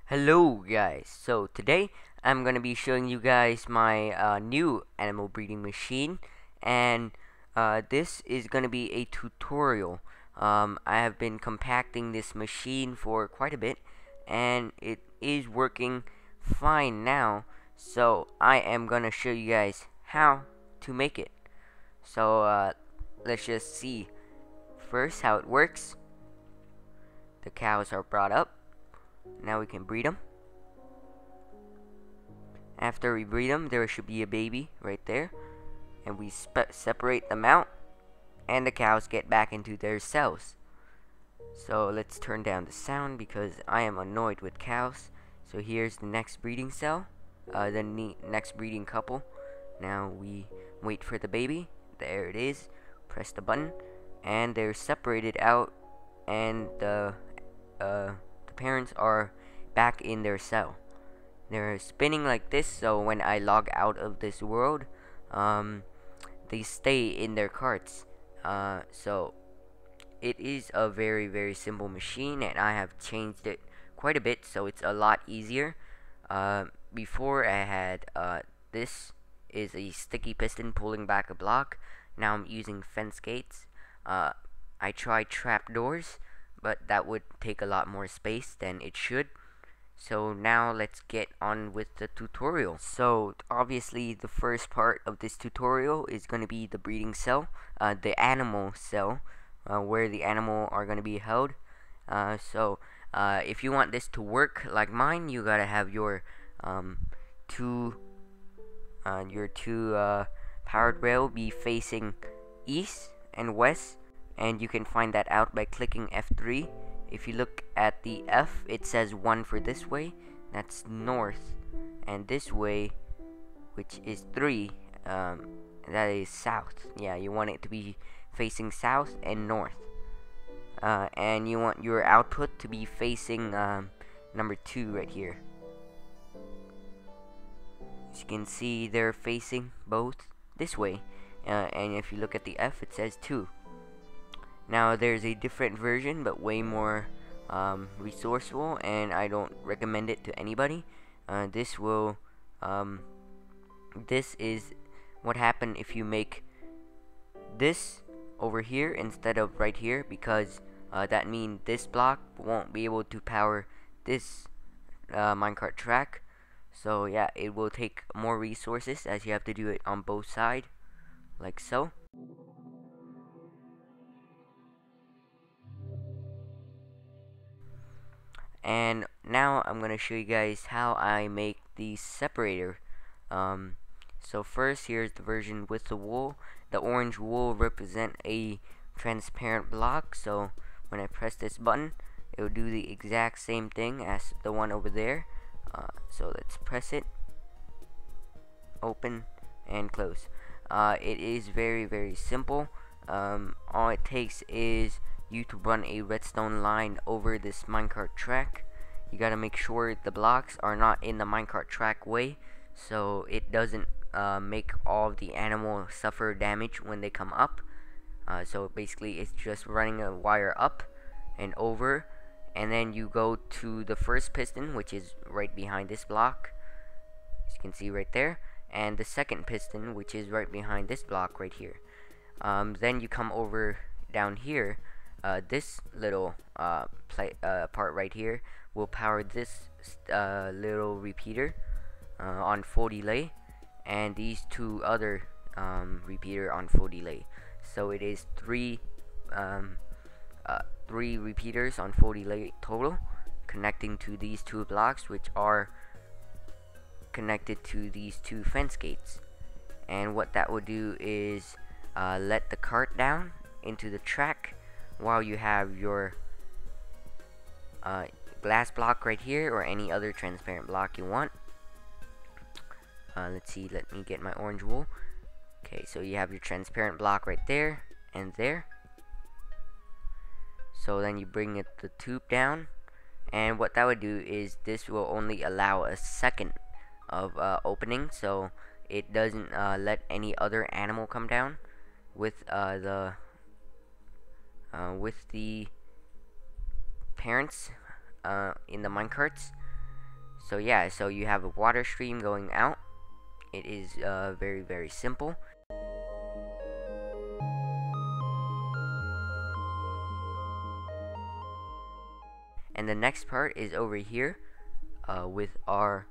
Hello guys, so today I'm going to be showing you guys my new animal breeding machine, and this is going to be a tutorial. I have been compacting this machine for quite a bit and it is working fine now, so I am going to show you guys how to make it. So let's just see first how it works. The cows are brought up. Now we can breed them. After we breed them, there should be a baby right there, and we separate them out, and the cows get back into their cells. So let's turn down the sound because I am annoyed with cows. So here's the next breeding cell, the next breeding couple. Now we wait for the baby. There it is. Press the button, and they're separated out, and the parents are back in their cell. They're spinning like this, so when I log out of this world, they stay in their carts. So it is a very simple machine, and I have changed it quite a bit, so it's a lot easier. Before I had this is a sticky piston pulling back a block. Now I'm using fence gates. I tried trap doors, but that would take a lot more space than it should. So now let's get on with the tutorial. So obviously the first part of this tutorial is going to be the breeding cell, the animal cell, where the animal are going to be held. If you want this to work like mine, you gotta have your two powered rail be facing east and west, and you can find that out by clicking F3. If you look at the F, it says 1 for this way, that's north, and this way, which is 3, that is south. Yeah, you want it to be facing south and north. And you want your output to be facing number 2 right here. As you can see, they're facing both this way, and if you look at the F, it says 2. Now there's a different version, but way more resourceful, and I don't recommend it to anybody. This is what happened if you make this over here instead of right here, because that means this block won't be able to power this minecart track. So yeah, it will take more resources, as you have to do it on both sides, like so. And now I'm gonna show you guys how I make the separator. So first, here's the version with the wool. The orange wool represent a transparent block, so when I press this button, it will do the exact same thing as the one over there. So let's press it, open, and close. It is very simple. All it takes is you to run a redstone line over this minecart track. You gotta make sure the blocks are not in the minecart track way, so it doesn't make all of the animals suffer damage when they come up. So basically it's just running a wire up and over, and then you go to the first piston, which is right behind this block, as you can see right there, and the second piston, which is right behind this block right here. Then you come over down here. This little part right here will power this little repeater on full delay, and these two other repeater on full delay. So it is three repeaters on full delay total, connecting to these two blocks, which are connected to these two fence gates. And what that will do is let the cart down into the track while you have your glass block right here, or any other transparent block you want. Let's see, let me get my orange wool. Okay, so you have your transparent block right there and there. So then you bring the tube down, and what that would do is this will only allow a second of opening, so it doesn't let any other animal come down with the parents in the minecarts. So yeah, so you have a water stream going out. It is very, very simple. And the next part is over here with our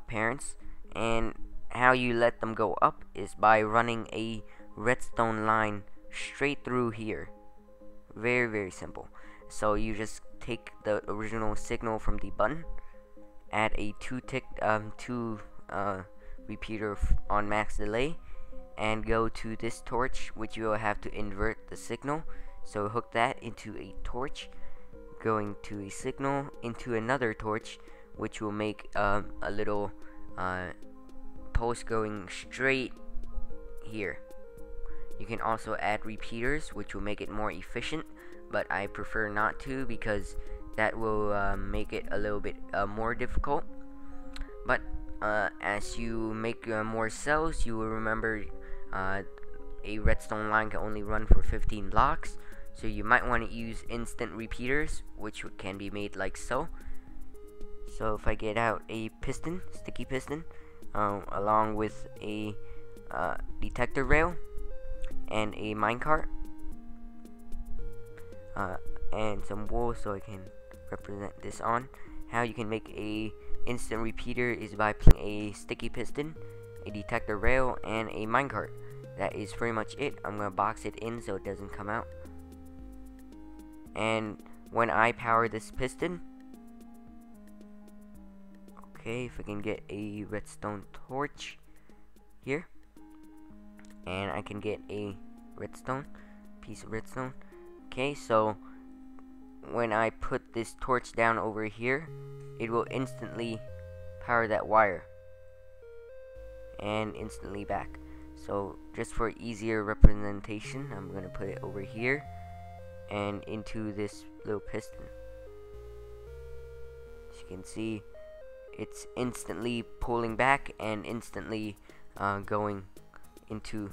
parents, and how you let them go up is by running a redstone line straight through here. Very, very simple. So you just take the original signal from the button, add a two repeater on max delay, and go to this torch, which you will have to invert the signal. So hook that into a torch, going to a signal into another torch, which will make a little pulse going straight here. You can also add repeaters, which will make it more efficient, but I prefer not to because that will make it a little bit more difficult. But as you make more cells, you will remember a redstone line can only run for 15 blocks, so you might want to use instant repeaters, which can be made like so. So if I get out a piston, sticky piston, along with a detector rail and a minecart, and some wool so I can represent this on. How you can make a instant repeater is by putting a sticky piston, a detector rail, and a minecart. That is pretty much it. I'm gonna box it in so it doesn't come out. And when I power this piston, okay, if I can get a redstone torch here, and I can get a redstone piece of redstone. Okay, so when I put this torch down over here, it will instantly power that wire and instantly back. So just for easier representation, I'm gonna put it over here and into this little piston. As you can see, it's instantly pulling back and instantly going into,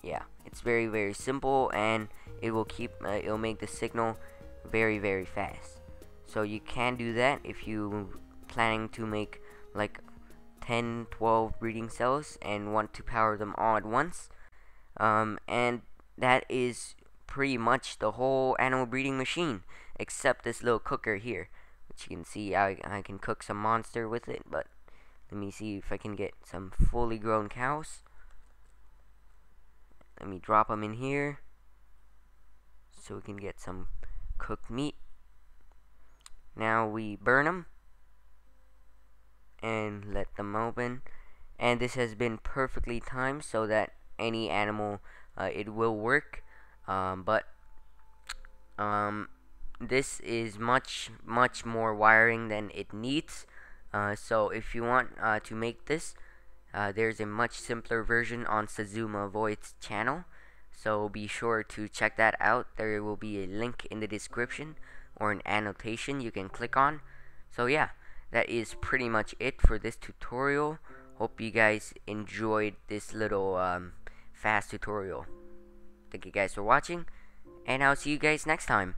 yeah, it's very, very simple, and it will keep it'll make the signal very, very fast. So you can do that if you planning to make like 10-12 breeding cells and want to power them all at once. And that is pretty much the whole animal breeding machine, except this little cooker here, which you can see I can cook some monster with it. But let me see if I can get some fully grown cows. Let me drop them in here so we can get some cooked meat. Now we burn them and let them open, and this has been perfectly timed so that any animal it will work. But this is much more wiring than it needs. So if you want to make this, there's a much simpler version on Sazuma Void's channel, so be sure to check that out. There will be a link in the description or an annotation you can click on. So yeah, that is pretty much it for this tutorial. Hope you guys enjoyed this little fast tutorial. Thank you guys for watching, and I'll see you guys next time.